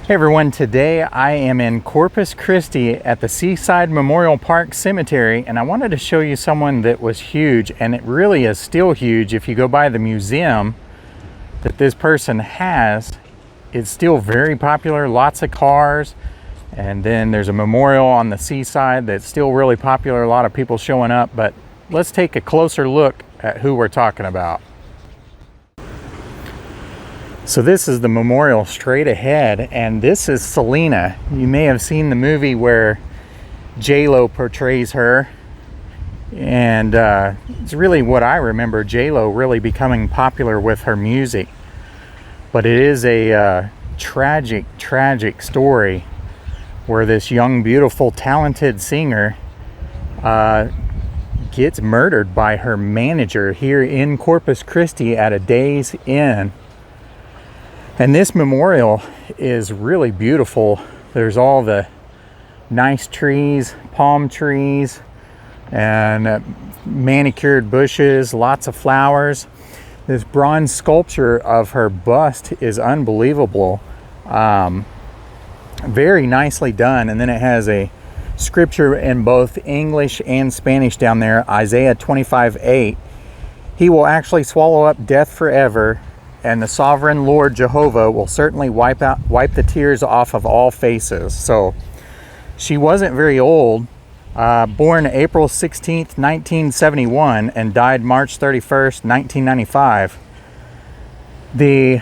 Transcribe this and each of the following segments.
Hey everyone, today I am in Corpus Christi at the Seaside Memorial Park Cemetery, and I wanted to show you someone that was huge, and it really is still huge. If you go by the museum that this person has, it's still very popular, lots of cars, and then there's a memorial on the seaside that's still really popular, a lot of people showing up. But let's take a closer look at who we're talking about. So this is the memorial straight ahead, and this is Selena. You may have seen the movie where J-Lo portrays her, and it's really what I remember, J-Lo really becoming popular with her music. But it is a tragic story where this young, beautiful, talented singer gets murdered by her manager here in Corpus Christi at a Days Inn. And this memorial is really beautiful. There's all the nice trees, palm trees, and manicured bushes, lots of flowers. This bronze sculpture of her bust is unbelievable. Very nicely done. And then it has a scripture in both English and Spanish down there, Isaiah 25:8. He will actually swallow up death forever, and the sovereign Lord Jehovah will certainly wipe the tears off of all faces. So she wasn't very old, born April 16th, 1971, and died March 31st, 1995. The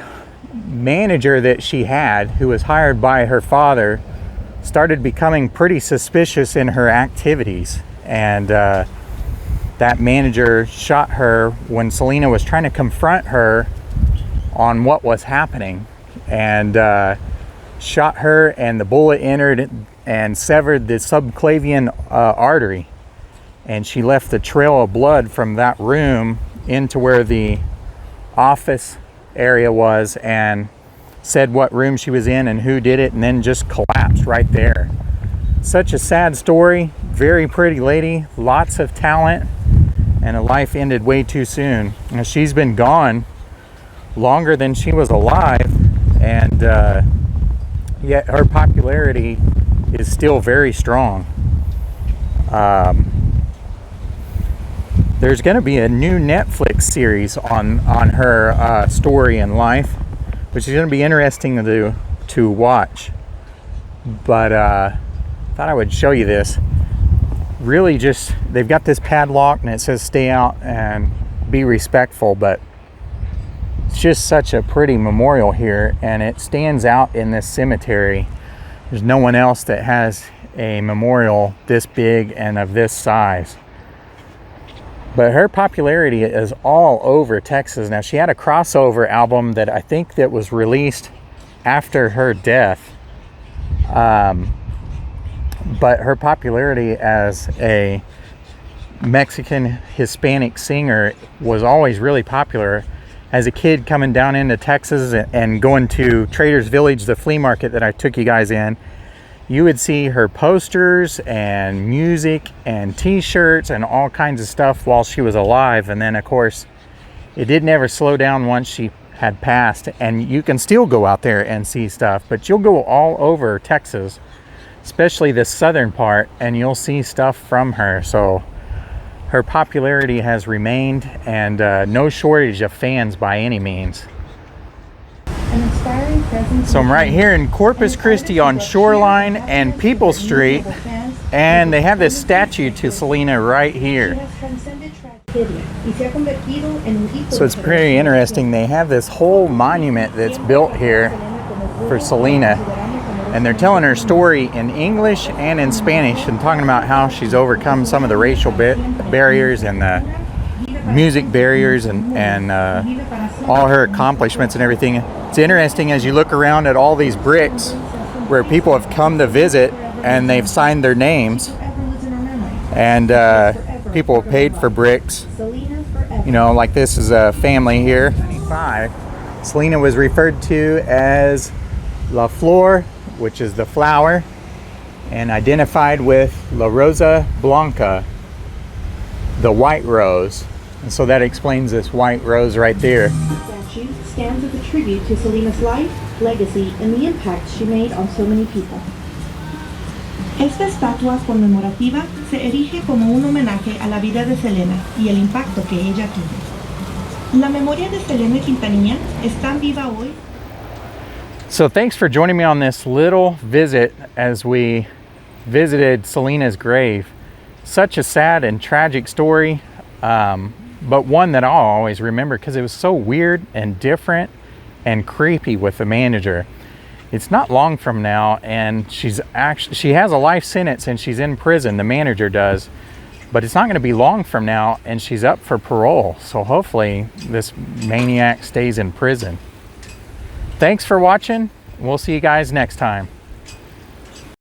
manager that she had, who was hired by her father, started becoming pretty suspicious in her activities, and that manager shot her when Selena was trying to confront her on what was happening, and shot her, and the bullet entered and severed the subclavian artery, and she left a trail of blood from that room into where the office area was, and said what room she was in and who did it, and then just collapsed right there. Such a sad story. Very pretty lady, lots of talent, and her life ended way too soon. And she's been gone longer than she was alive, and yet her popularity is still very strong. There's going to be a new Netflix series on her story and life, which is going to be interesting to watch. But thought I would show you this. Really, just they've got this padlock and it says stay out and be respectful, but it's just such a pretty memorial here, and it stands out in this cemetery. There's no one else that has a memorial this big and of this size. But her popularity is all over Texas. Now, she had a crossover album that I think that was released after her death. But her popularity as a Mexican Hispanic singer was always really popular. As a kid coming down into Texas and going to Trader's Village, the flea market that I took you guys in, you would see her posters and music and t-shirts and all kinds of stuff while she was alive. And then, of course, it didn't ever slow down once she had passed. And you can still go out there and see stuff, but you'll go all over Texas, especially the southern part, and you'll see stuff from her. So her popularity has remained, and no shortage of fans by any means. So I'm right here in Corpus Christi on Shoreline and People Street, and they have this statue to Selena right here. So it's pretty interesting. They have this whole monument that's built here for Selena, and they're telling her story in English and in Spanish, and talking about how she's overcome some of the racial barriers and the music barriers, and all her accomplishments and everything. It's interesting as you look around at all these bricks where people have come to visit and they've signed their names, and people have paid for bricks. You know, like this is a family here. 95. Selena was referred to as La Flor, which is the flower, and identified with La Rosa Blanca, the white rose. And so that explains this white rose right there. statue stands as a tribute to Selena's life, legacy, and the impact she made on so many people. Esta estatua conmemorativa se erige como un homenaje a la vida de Selena y el impacto que ella tuvo. La memoria de Selena Quintanilla es tan viva hoy. So thanks for joining me on this little visit as we visited Selena's grave. Such a sad and tragic story, but one that I'll always remember because it was so weird and different and creepy with the manager. It's not long from now, and she has a life sentence and she's in prison, the manager does, but it's not going to be long from now and she's up for parole. So hopefully this maniac stays in prison. Thanks for watching. We'll see you guys next time.